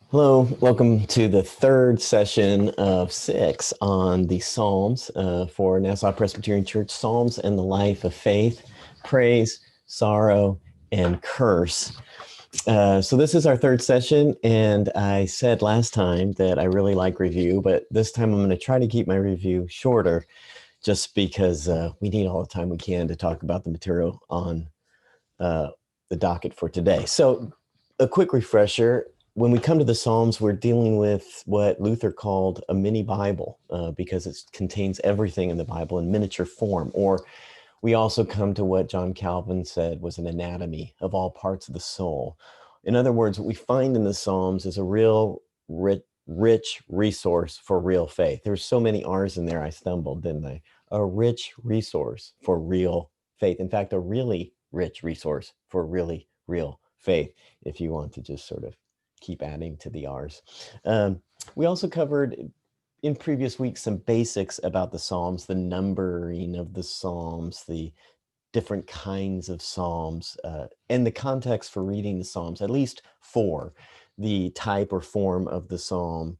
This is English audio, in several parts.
Hello, welcome to the third session of 6 on the Psalms for Nassau Presbyterian Church, Psalms and the Life of Faith, Praise, Sorrow, and Curse. So this is our third session, and I said last time that I really like review, but this time I'm going to try to keep my review shorter just because we need all the time we can to talk about the material on the docket for today. So a quick refresher. When we come to the Psalms, we're dealing with what Luther called a mini Bible because it contains everything in the Bible in miniature form. Or we also come to what John Calvin said was an anatomy of all parts of the soul. In other words, what we find in the Psalms is a real rich resource for real faith. There's so many R's in there, I stumbled, didn't I? A rich resource for real faith. In fact, a really rich resource for really real faith, if you want to just sort of keep adding to the R's. We also covered in previous weeks some basics about the Psalms, the numbering of the Psalms, the different kinds of Psalms, and the context for reading the Psalms, at least 4, the type or form of the Psalm,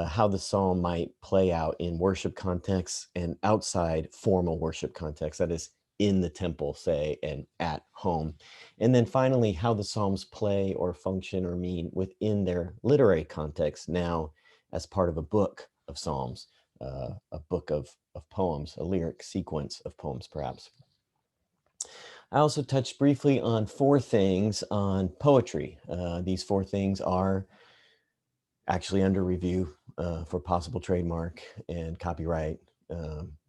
how the Psalm might play out in worship contexts and outside formal worship contexts, that is, in the temple, say, and at home. And then finally, how the Psalms play or function or mean within their literary context now as part of a book of Psalms, a book of poems, a lyric sequence of poems, perhaps. I also touched briefly on 4 things on poetry. These 4 things are actually under review for possible trademark and copyright,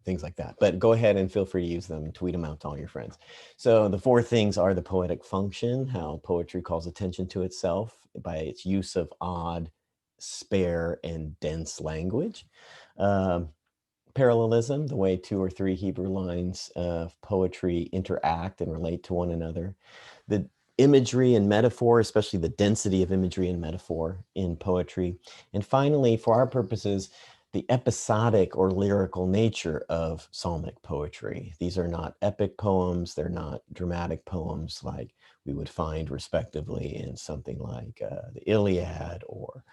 things like that. But go ahead and feel free to use them and tweet them out to all your friends. So the 4 things are the poetic function, how poetry calls attention to itself by its use of odd, spare, and dense language. Parallelism, the way 2 or 3 Hebrew lines of poetry interact and relate to one another. The imagery and metaphor, especially the density of imagery and metaphor in poetry. And finally, for our purposes, the episodic or lyrical nature of psalmic poetry. These are not epic poems. They're not dramatic poems like we would find respectively in something like the Iliad or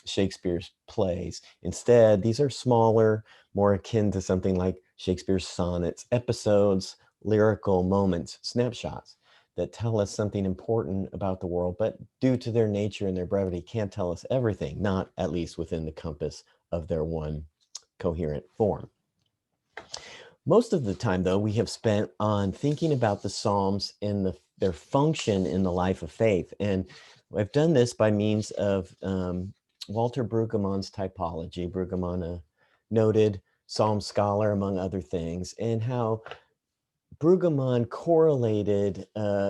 Shakespeare's plays. Instead, these are smaller, more akin to something like Shakespeare's sonnets, episodes, lyrical moments, snapshots that tell us something important about the world, but due to their nature and their brevity, can't tell us everything, not at least within the compass of their one coherent form. Most of the time, though, we have spent on thinking about the Psalms and their function in the life of faith. And I've done this by means of Walter Brueggemann's typology. Brueggemann, a noted Psalm scholar, among other things, and how Brueggemann correlated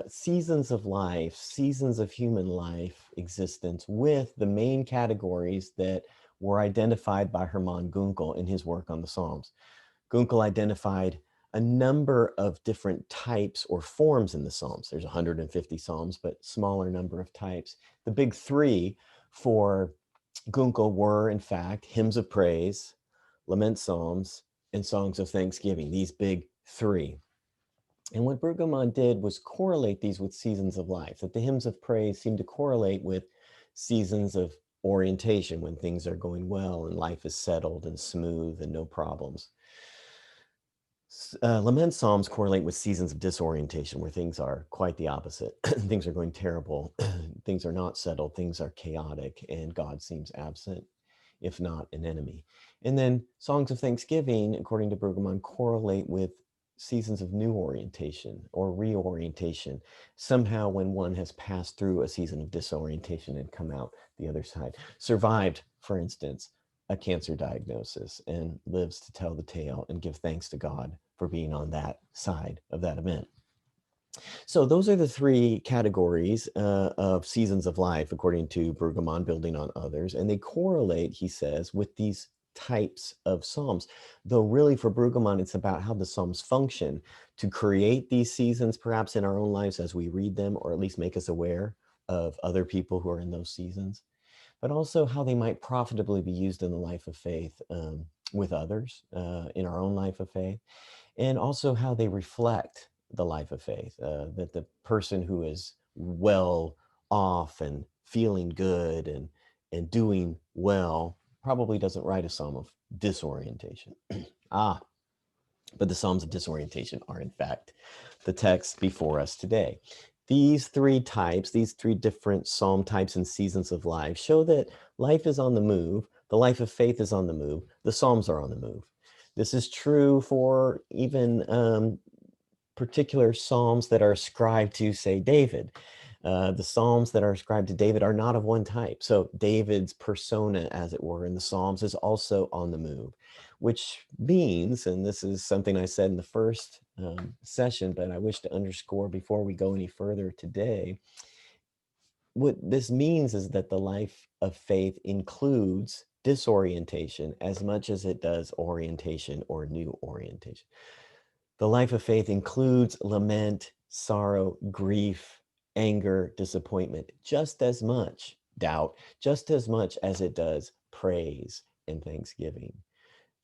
seasons of life, seasons of human life existence with the main categories that were identified by Hermann Gunkel in his work on the Psalms. Gunkel identified a number of different types or forms in the Psalms. There's 150 Psalms, but smaller number of types. The big 3 for Gunkel were, in fact, hymns of praise, lament psalms, and songs of thanksgiving, these big 3. And what Brueggemann did was correlate these with seasons of life, that the hymns of praise seem to correlate with seasons of orientation when things are going well and life is settled and smooth and no problems. Lament psalms correlate with seasons of disorientation where things are quite the opposite. Things are going terrible. Things are not settled. Things are chaotic and God seems absent, if not an enemy. And then songs of thanksgiving, according to Brueggemann, correlate with seasons of new orientation or reorientation, somehow when one has passed through a season of disorientation and come out the other side. Survived, for instance, a cancer diagnosis and lives to tell the tale and give thanks to God for being on that side of that event. So those are the 3 categories of seasons of life, according to Brueggemann, building on others. And they correlate, he says, with these types of Psalms. Though really for Brueggemann, it's about how the Psalms function to create these seasons, perhaps in our own lives as we read them, or at least make us aware of other people who are in those seasons, but also how they might profitably be used in the life of faith with others, in our own life of faith, and also how they reflect the life of faith, that the person who is well off and feeling good and and doing well probably doesn't write a psalm of disorientation. But the Psalms of Disorientation are, in fact, the text before us today. These three types, these three different psalm types and seasons of life, show that life is on the move, the life of faith is on the move, the Psalms are on the move. This is true for even particular psalms that are ascribed to, say, David. The psalms that are ascribed to David are not of one type. So David's persona, as it were, in the Psalms is also on the move, which means, and this is something I said in the first session, but I wish to underscore before we go any further today, what this means is that the life of faith includes disorientation as much as it does orientation or new orientation. The life of faith includes lament, sorrow, grief, anger, disappointment, just as much doubt, just as much as it does praise and thanksgiving.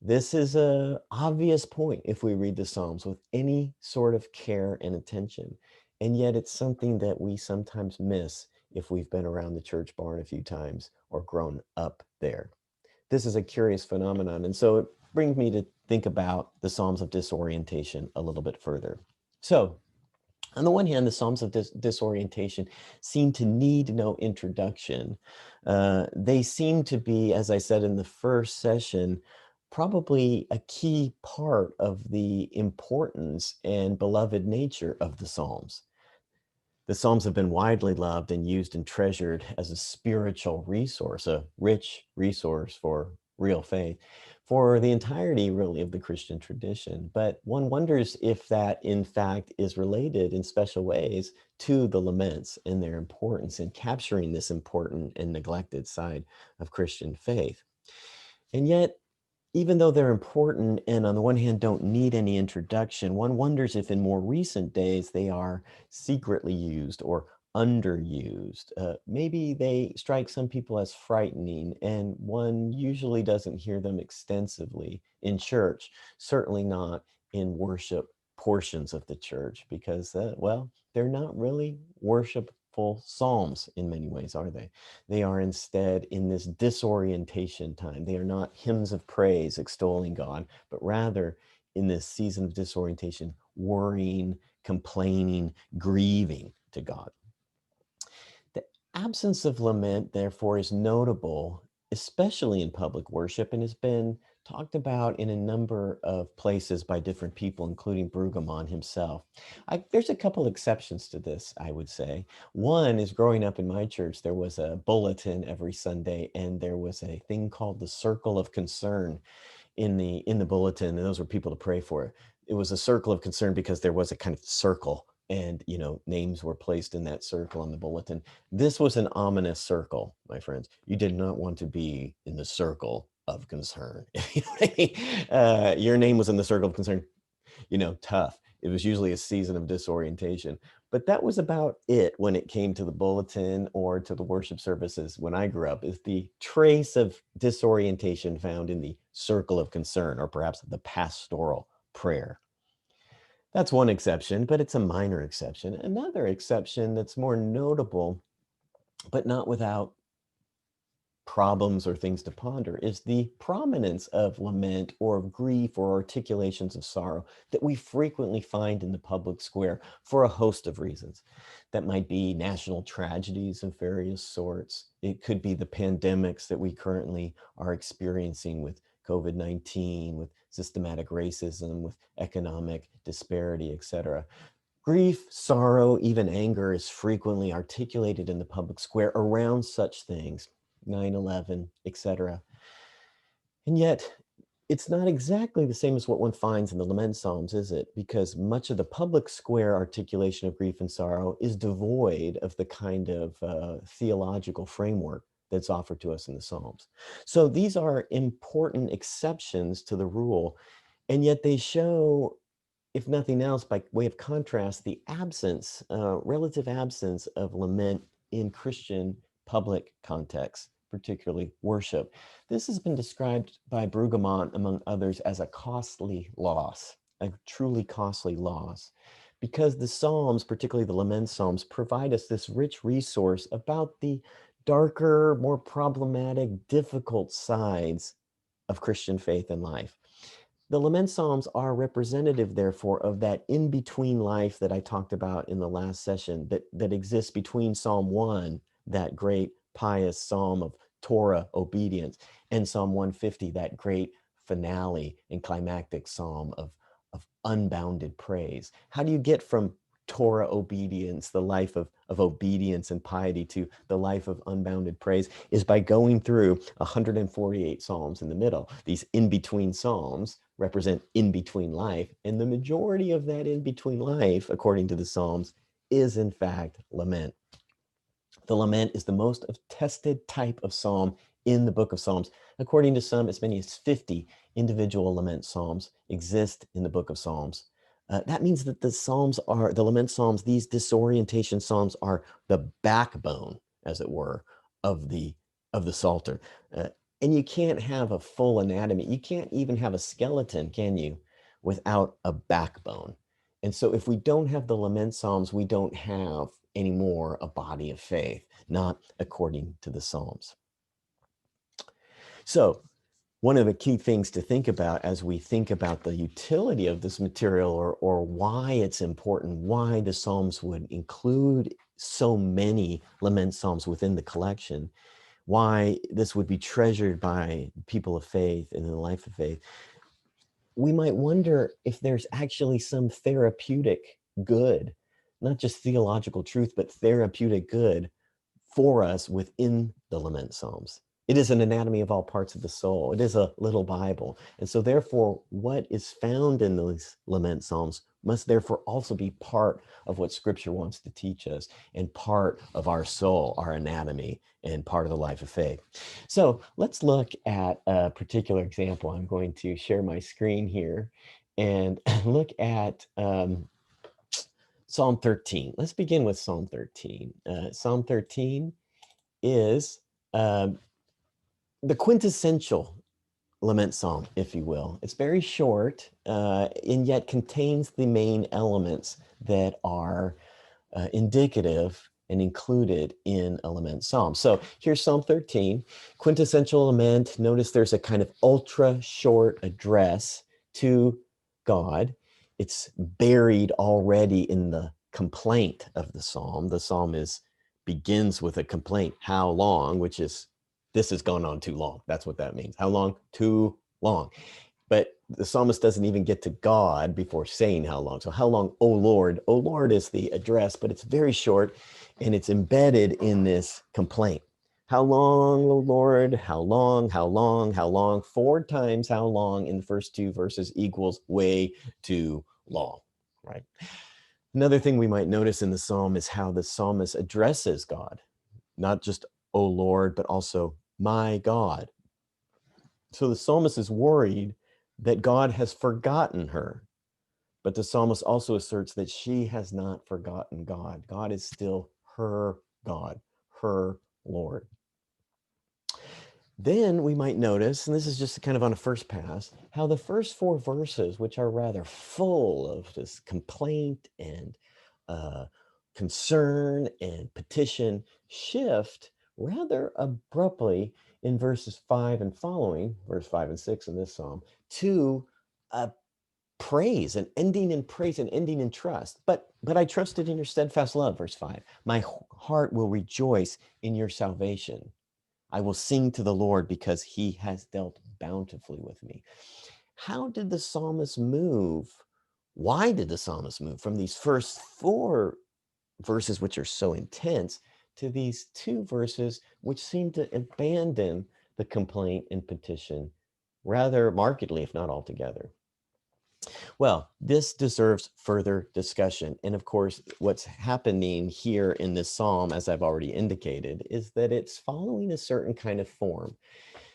This is an obvious point if we read the Psalms with any sort of care and attention. And yet it's something that we sometimes miss if we've been around the church barn a few times or grown up there. This is a curious phenomenon. And so it brings me to think about the Psalms of Disorientation a little bit further. So on the one hand, the Psalms of Disorientation seem to need no introduction. They seem to be, as I said in the first session, probably a key part of the importance and beloved nature of the Psalms. The Psalms have been widely loved and used and treasured as a spiritual resource, a rich resource for real faith, for the entirety, really, of the Christian tradition. But one wonders if that, in fact, is related in special ways to the laments and their importance in capturing this important and neglected side of Christian faith. And yet, even though they're important and on the one hand don't need any introduction, one wonders if in more recent days they are secretly used or underused. Maybe they strike some people as frightening, and one usually doesn't hear them extensively in church, certainly not in worship portions of the church, because, well, they're not really worshipful psalms in many ways, are they? They are instead in this disorientation time. They are not hymns of praise extolling God, but rather in this season of disorientation, worrying, complaining, grieving to God. The absence of lament, therefore, is notable, especially in public worship, and has been talked about in a number of places by different people, including Brueggemann himself. There's a couple exceptions to this, I would say. One is growing up in my church, there was a bulletin every Sunday, and there was a thing called the Circle of Concern in the bulletin, and those were people to pray for. It was a circle of concern because there was a kind of circle, and names were placed in that circle on the bulletin. This was an ominous circle, my friends. You did not want to be in the circle of concern. You know what I mean? Your name was in the circle of concern. Tough. It was usually a season of disorientation. But that was about it when it came to the bulletin or to the worship services when I grew up, is the trace of disorientation found in the circle of concern, or perhaps the pastoral prayer. That's one exception, but it's a minor exception. Another exception that's more notable, but not without problems or things to ponder, is the prominence of lament or of grief or articulations of sorrow that we frequently find in the public square for a host of reasons. That might be national tragedies of various sorts. It could be the pandemics that we currently are experiencing with COVID-19, with systematic racism, with economic disparity, etc. Grief, sorrow, even anger is frequently articulated in the public square around such things, 9/11, etc. And yet, it's not exactly the same as what one finds in the lament psalms, is it? Because much of the public square articulation of grief and sorrow is devoid of the kind of theological framework that's offered to us in the psalms. So these are important exceptions to the rule, and yet they show, if nothing else, by way of contrast, the absence, relative absence of lament in Christian public contexts, particularly worship. This has been described by Brueggemann, among others, as a costly loss, a truly costly loss, because the Psalms, particularly the lament Psalms, provide us this rich resource about the darker, more problematic, difficult sides of Christian faith and life. The lament psalms are representative, therefore, of that in-between life that I talked about in the last session, that exists between Psalm 1, that great pious psalm of Torah obedience, and Psalm 150, that great finale and climactic psalm of unbounded praise. How do you get from Torah obedience, the life of obedience and piety, to the life of unbounded praise? Is by going through 148 psalms in the middle. These in-between psalms represent in-between life, and the majority of that in-between life, according to the Psalms, is in fact lament. The lament is the most attested type of psalm in the book of Psalms. According to some, as many as 50 individual lament psalms exist in the book of Psalms. That means that the lament psalms, these disorientation psalms, are the backbone, as it were, of the Psalter. And you can't have a full anatomy. You can't even have a skeleton, can you, without a backbone? And so if we don't have the lament psalms, we don't have anymore a body of faith, not according to the Psalms. So one of the key things to think about as we think about the utility of this material, or why it's important, why the Psalms would include so many lament psalms within the collection, why this would be treasured by people of faith and in the life of faith, we might wonder if there's actually some therapeutic good, not just theological truth, but therapeutic good for us within the lament psalms. It is an anatomy of all parts of the soul. It is a little Bible. And so therefore, what is found in those lament psalms must therefore also be part of what Scripture wants to teach us, and part of our soul, our anatomy, and part of the life of faith. So let's look at a particular example. I'm going to share my screen here and look at Psalm 13. Let's begin with Psalm 13. Psalm 13 is the quintessential lament psalm, if you will. It's very short, and yet contains the main elements that are indicative and included in a lament psalm. So here's Psalm 13, quintessential lament. Notice there's a kind of ultra short address to God. It's buried already in the complaint of the psalm. The psalm begins with a complaint, how long, which is, this has gone on too long. That's what that means. How long? Too long. But the psalmist doesn't even get to God before saying how long. So how long, O Lord? O Lord is the address, but it's very short, and it's embedded in this complaint. How long, O Lord? How long, how long, how long? 4 times how long in the first 2 verses equals way too long, right? Another thing we might notice in the psalm is how the psalmist addresses God, not just, O Lord, but also my God. So the psalmist is worried that God has forgotten her. But the psalmist also asserts that she has not forgotten God. God is still her God, her Lord. Then we might notice, and this is just kind of on a first pass, how the first 4 verses, which are rather full of this complaint and concern and petition, shift rather abruptly in verses 5 and following, verse 5 and 6 in this psalm, to praise, and ending in praise and ending in trust. But I trusted in your steadfast love, verse 5. My heart will rejoice in your salvation. I will sing to the Lord because he has dealt bountifully with me. How did the psalmist move? Why did the psalmist move from these first 4 verses, which are so intense, to these 2 verses, which seem to abandon the complaint and petition rather markedly, if not altogether? Well, this deserves further discussion. And of course, what's happening here in this psalm, as I've already indicated, is that it's following a certain kind of form.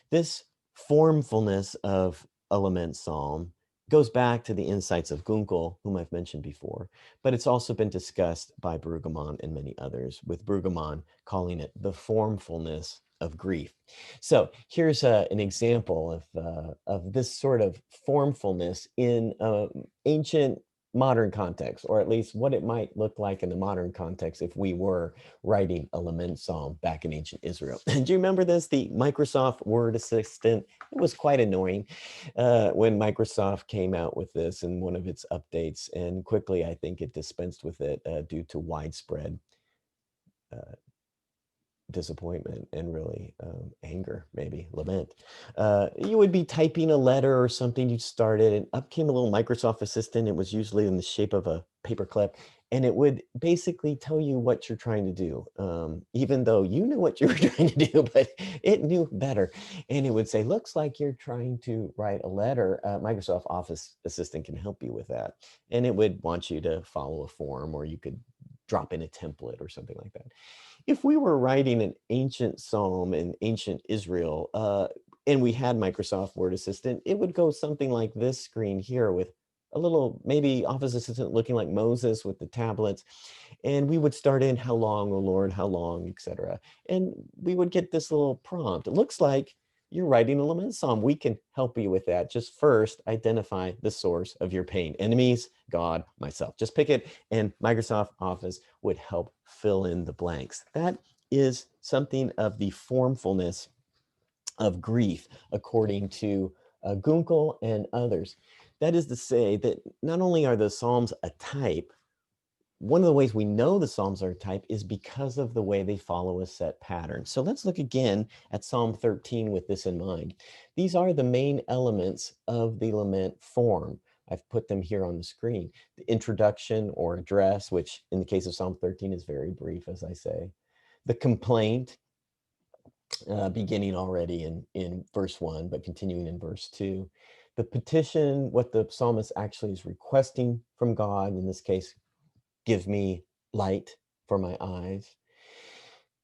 This formfulness of a lament psalm goes back to the insights of Gunkel, whom I've mentioned before, but it's also been discussed by Brueggemann and many others, with Brueggemann calling it the formfulness of grief. So here's an example of this sort of formfulness in ancient modern context, or at least what it might look like in the modern context if we were writing a lament psalm back in ancient Israel. Do you remember this? The Microsoft Word Assistant. It was quite annoying when Microsoft came out with this in one of its updates, and quickly I think it dispensed with it due to widespread disappointment and really anger, maybe lament. You would be typing a letter or something, you'd start it, and up came a little Microsoft Assistant. It was usually in the shape of a paperclip, and it would basically tell you what you're trying to do, even though you knew what you were trying to do, but it knew better. And it would say, looks like you're trying to write a letter. Microsoft Office Assistant can help you with that. And it would want you to follow a form, or you could drop in a template or something like that. If we were writing an ancient psalm in ancient Israel, and we had Microsoft Word Assistant, it would go something like this screen here with a little, maybe Office Assistant looking like Moses with the tablets. And we would start in, how long, O Lord, how long, etc. And we would get this little prompt. It looks like you're writing a lament psalm. We can help you with that. Just first identify the source of your pain. Enemies, God, myself. Just pick it, and Microsoft Office would help fill in the blanks. That is something of the formfulness of grief, according to Gunkel and others. That is to say that not only are the Psalms a type, one of the ways we know the Psalms are a type is because of the way they follow a set pattern. So let's look again at Psalm 13 with this in mind. These are the main elements of the lament form. I've put them here on the screen. The introduction or address, which in the case of Psalm 13 is very brief, as I say. The complaint, beginning already in verse 1, but continuing in verse 2. The petition, what the psalmist actually is requesting from God, in this case, give me light for my eyes.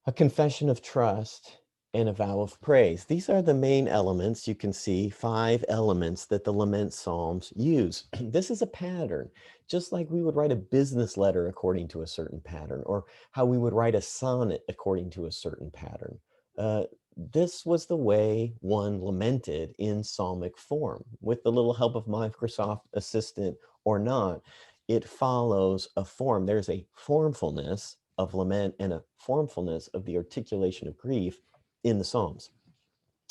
A confession of trust and a vow of praise. These are the main elements. You can see 5 elements that the lament psalms use. This is a pattern, just like we would write a business letter according to a certain pattern, or how we would write a sonnet according to a certain pattern. This was the way one lamented in psalmic form. With the little help of Microsoft Assistant or not, it follows a form. There's a formfulness of lament and a formfulness of the articulation of grief in the Psalms.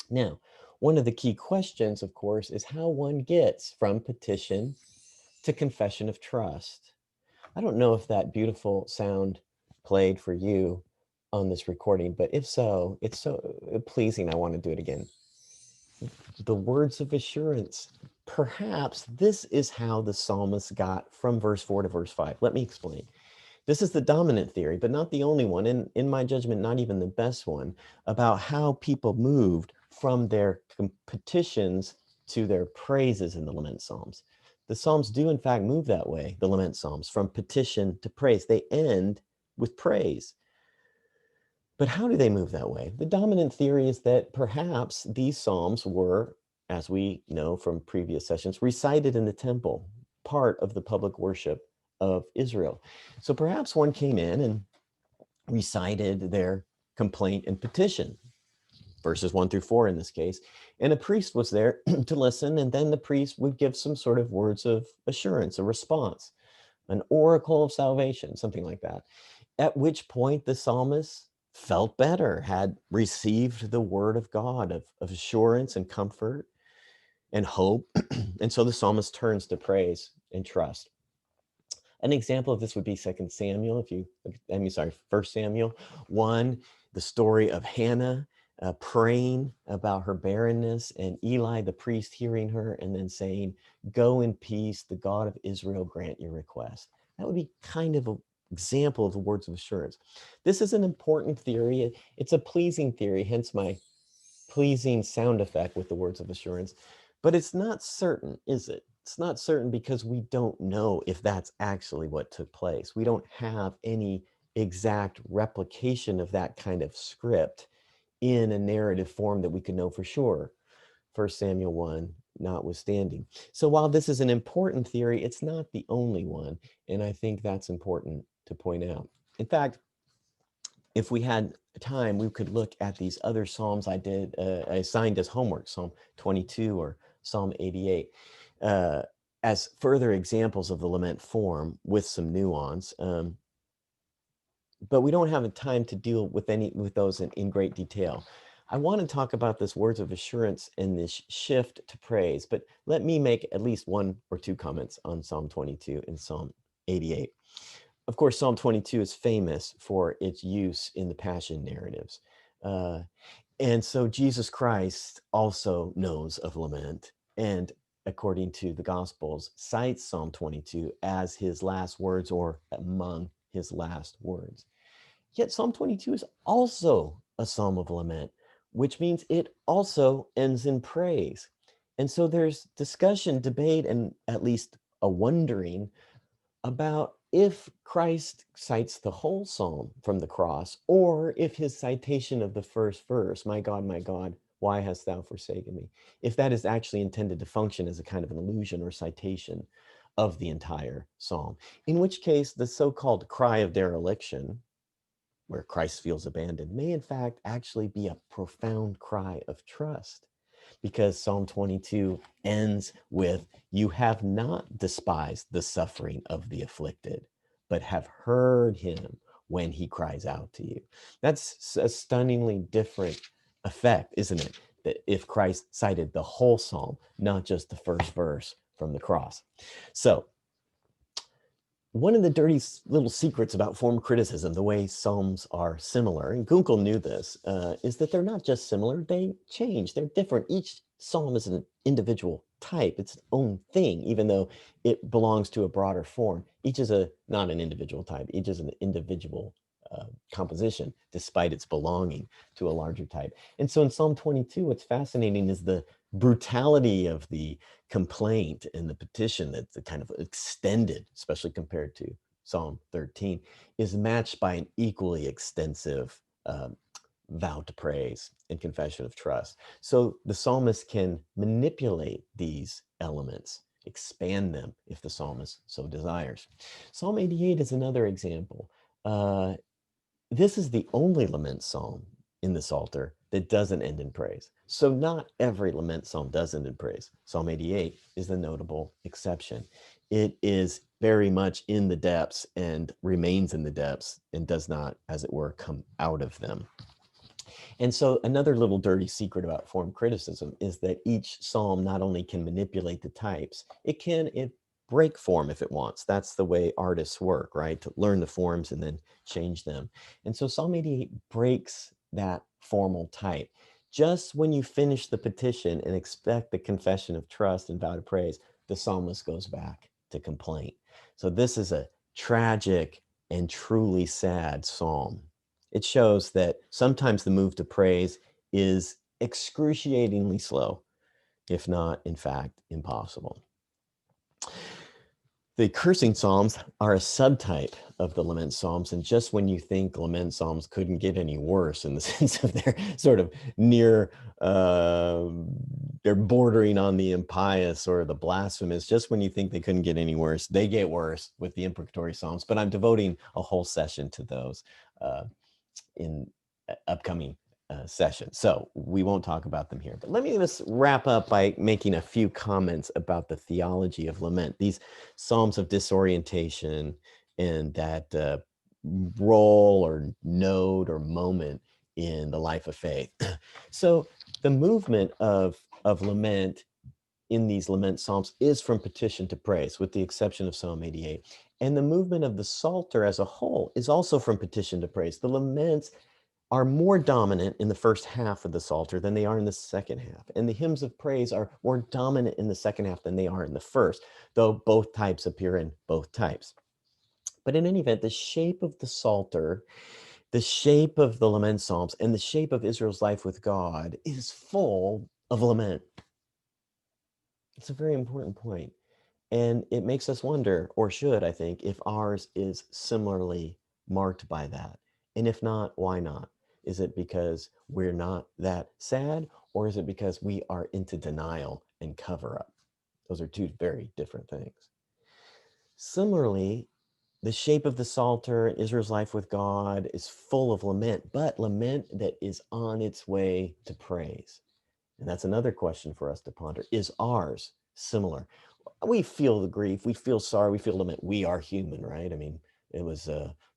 Now, one of the key questions, of course, is how one gets from petition to confession of trust. I don't know if that beautiful sound played for you on this recording, but if so, it's so pleasing. I want to do it again. The words of assurance. Perhaps this is how the psalmist got from verse 4 to verse 5. Let me explain. This is the dominant theory, but not the only one, and in my judgment, not even the best one, about how people moved from their petitions to their praises in the lament psalms. The psalms do, in fact, move that way, the lament psalms, from petition to praise. They end with praise. But how do they move that way? The dominant theory is that perhaps these psalms were, as we know from previous sessions, recited in the temple, part of the public worship of Israel. So perhaps one came in and recited their complaint and petition, verses 1 through 4 in this case, and a priest was there to listen, and then the priest would give some sort of words of assurance, a response, an oracle of salvation, something like that. At which point the psalmist felt better, had received the word of God of assurance and comfort and hope. And so the psalmist turns to praise and trust. An example of this would be 2 Samuel, 1 Samuel 1, the story of Hannah praying about her barrenness, and Eli, the priest, hearing her and then saying, go in peace, the God of Israel grant your request. That would be kind of an example of the words of assurance. This is an important theory. It's a pleasing theory, hence my pleasing sound effect with the words of assurance, but it's not certain, is it? It's not certain because we don't know if that's actually what took place. We don't have any exact replication of that kind of script in a narrative form that we can know for sure. 1 Samuel 1 notwithstanding. So while this is an important theory, it's not the only one. And I think that's important to point out. In fact, if we had time, we could look at these other Psalms I assigned as homework, Psalm 22 or Psalm 88. as further examples of the lament form with some nuance. But we don't have time to deal with those in great detail. I want to talk about this words of assurance and this shift to praise, but let me make at least one or two comments on Psalm 22 and Psalm 88. Of course, Psalm 22 is famous for its use in the Passion narratives. And so Jesus Christ also knows of lament, and according to the Gospels, cites Psalm 22 as his last words or among his last words. Yet Psalm 22 is also a psalm of lament, which means it also ends in praise. And so there's discussion, debate, and at least a wondering about if Christ cites the whole psalm from the cross, or if his citation of the first verse, my God, why hast thou forsaken me?" If that is actually intended to function as a kind of an allusion or citation of the entire psalm. In which case, the so-called cry of dereliction, where Christ feels abandoned, may in fact actually be a profound cry of trust, because Psalm 22 ends with, "You have not despised the suffering of the afflicted, but have heard him when he cries out to you." That's a stunningly different effect, isn't it? That if Christ cited the whole psalm, not just the first verse from the cross. So one of the dirty little secrets about form criticism, the way psalms are similar, and Gunkel knew this, is that they're not just similar, they change, they're different. Each psalm is an individual type, it's its own thing, even though it belongs to a broader form. Each is not an individual type, each is an individual composition, despite its belonging to a larger type. And so in Psalm 22, what's fascinating is the brutality of the complaint and the petition that's kind of extended, especially compared to Psalm 13, is matched by an equally extensive vow to praise and confession of trust. So the psalmist can manipulate these elements, expand them if the psalmist so desires. Psalm 88 is another example. This is the only lament psalm in the Psalter that doesn't end in praise. So not every lament psalm does end in praise. Psalm 88 is the notable exception. It is very much in the depths and remains in the depths and does not, as it were, come out of them. And so another little dirty secret about form criticism is that each psalm not only can manipulate the types, it can break form if it wants. That's the way artists work, right? To learn the forms and then change them. And so Psalm 88 breaks that formal type. Just when you finish the petition and expect the confession of trust and vow to praise, the psalmist goes back to complaint. So this is a tragic and truly sad psalm. It shows that sometimes the move to praise is excruciatingly slow, if not, in fact, impossible. The cursing psalms are a subtype of the lament psalms, and just when you think lament psalms couldn't get any worse in the sense of they're sort of near, they're bordering on the impious or the blasphemous, just when you think they couldn't get any worse, they get worse with the imprecatory psalms. But I'm devoting a whole session to those in upcoming session. So we won't talk about them here, but let me just wrap up by making a few comments about the theology of lament, these Psalms of Disorientation and that role or node or moment in the life of faith. So the movement of lament in these lament psalms is from petition to praise, with the exception of Psalm 88. And the movement of the Psalter as a whole is also from petition to praise. The laments are more dominant in the first half of the Psalter than they are in the second half. And the hymns of praise are more dominant in the second half than they are in the first, though both types appear in both types. But in any event, the shape of the Psalter, the shape of the lament psalms, and the shape of Israel's life with God is full of lament. It's a very important point. And it makes us wonder, or should, I think, if ours is similarly marked by that. And if not, why not? Is it because we're not that sad, or is it because we are into denial and cover up? Those are two very different things. Similarly, the shape of the Psalter, Israel's life with God, is full of lament, but lament that is on its way to praise. And that's another question for us to ponder. Is ours similar? we feel the grief, we feel sorry, we feel lament. We are human, right? I mean, it was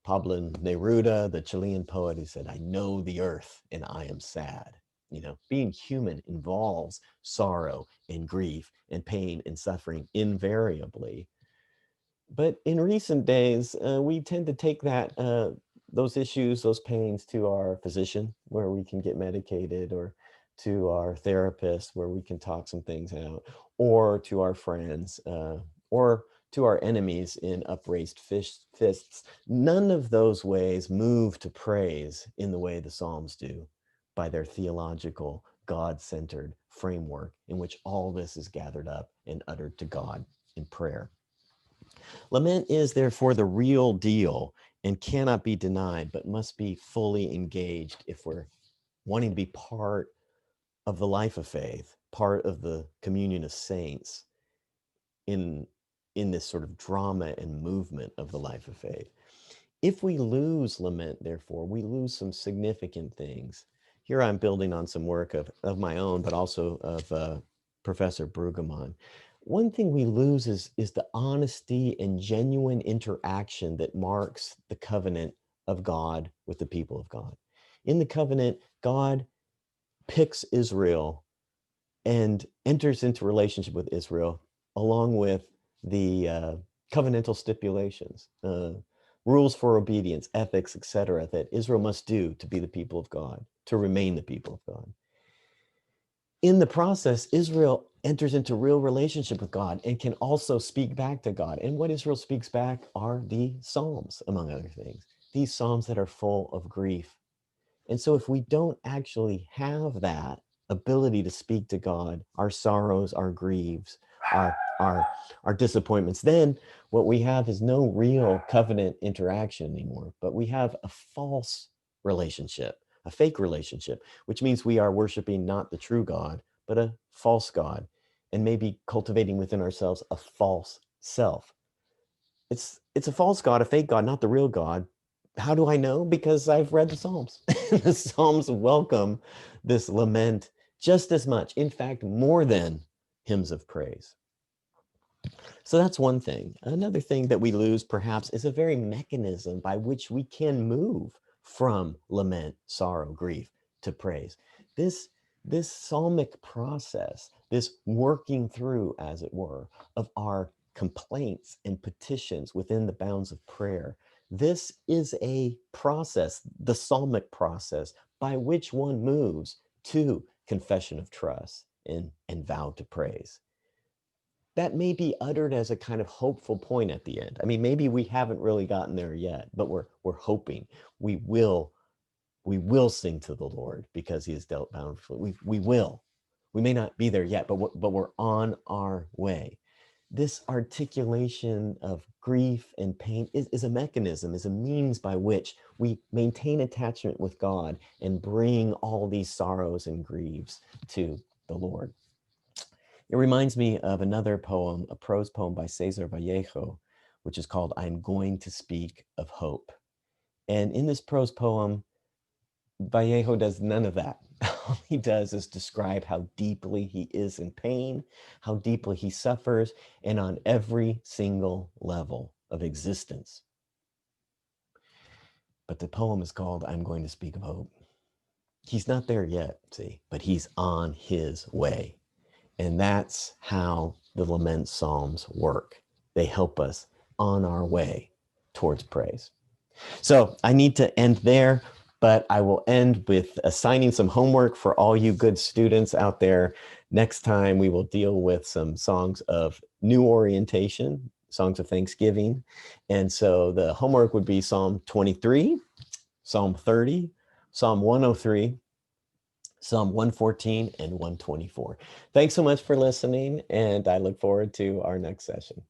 Pablo Neruda, the Chilean poet, who said, "I know the earth and I am sad." You know, being human involves sorrow and grief and pain and suffering invariably. But in recent days, we tend to take those issues, those pains to our physician where we can get medicated, or to our therapist where we can talk some things out, or to our friends, or to our enemies in upraised fists. None of those ways move to praise in the way the Psalms do, by their theological, God-centered framework in which all this is gathered up and uttered to God in prayer. Lament is therefore the real deal and cannot be denied, but must be fully engaged if we're wanting to be part of the life of faith, part of the communion of saints in, in this sort of drama and movement of the life of faith. If we lose lament, therefore, we lose some significant things. Here I'm building on some work of my own, but also of Professor Brueggemann. One thing we lose is the honesty and genuine interaction that marks the covenant of God with the people of God. In the covenant, God picks Israel and enters into relationship with Israel along with the covenantal stipulations, rules for obedience, ethics, etc., that Israel must do to be the people of God, to remain the people of God. In the process, Israel enters into real relationship with God and can also speak back to God. And what Israel speaks back are the Psalms, among other things, these Psalms that are full of grief. And so if we don't actually have that ability to speak to God, our sorrows, our griefs, our disappointments, then what we have is no real covenant interaction anymore, but we have a false relationship, a fake relationship, which means we are worshiping not the true God, but a false God, and maybe cultivating within ourselves a false self. It's a false God, a fake God, not the real God. How do I know? Because I've read the Psalms. The Psalms welcome this lament just as much, in fact, more than hymns of praise. So that's one thing. Another thing that we lose, perhaps, is a very mechanism by which we can move from lament, sorrow, grief to praise. This psalmic process, this working through, as it were, of our complaints and petitions within the bounds of prayer, this is a process, the psalmic process, by which one moves to confession of trust and vow to praise. That may be uttered as a kind of hopeful point at the end. I mean, maybe we haven't really gotten there yet, but we're hoping we will sing to the Lord because he has dealt bountifully. We will. We may not be there yet, but we're on our way. This articulation of grief and pain is a mechanism, is a means by which we maintain attachment with God and bring all these sorrows and griefs to the Lord. It reminds me of another poem, a prose poem by Cesar Vallejo, which is called "I'm Going to Speak of Hope." And in this prose poem, Vallejo does none of that. All he does is describe how deeply he is in pain, how deeply he suffers, and on every single level of existence. But the poem is called "I'm Going to Speak of Hope." He's not there yet, see, but he's on his way. And that's how the lament psalms work. They help us on our way towards praise. So I need to end there, but I will end with assigning some homework for all you good students out there. Next time we will deal with some songs of new orientation, songs of thanksgiving. And so the homework would be Psalm 23, Psalm 30, Psalm 103, Psalm 114 and 124. Thanks so much for listening, and I look forward to our next session.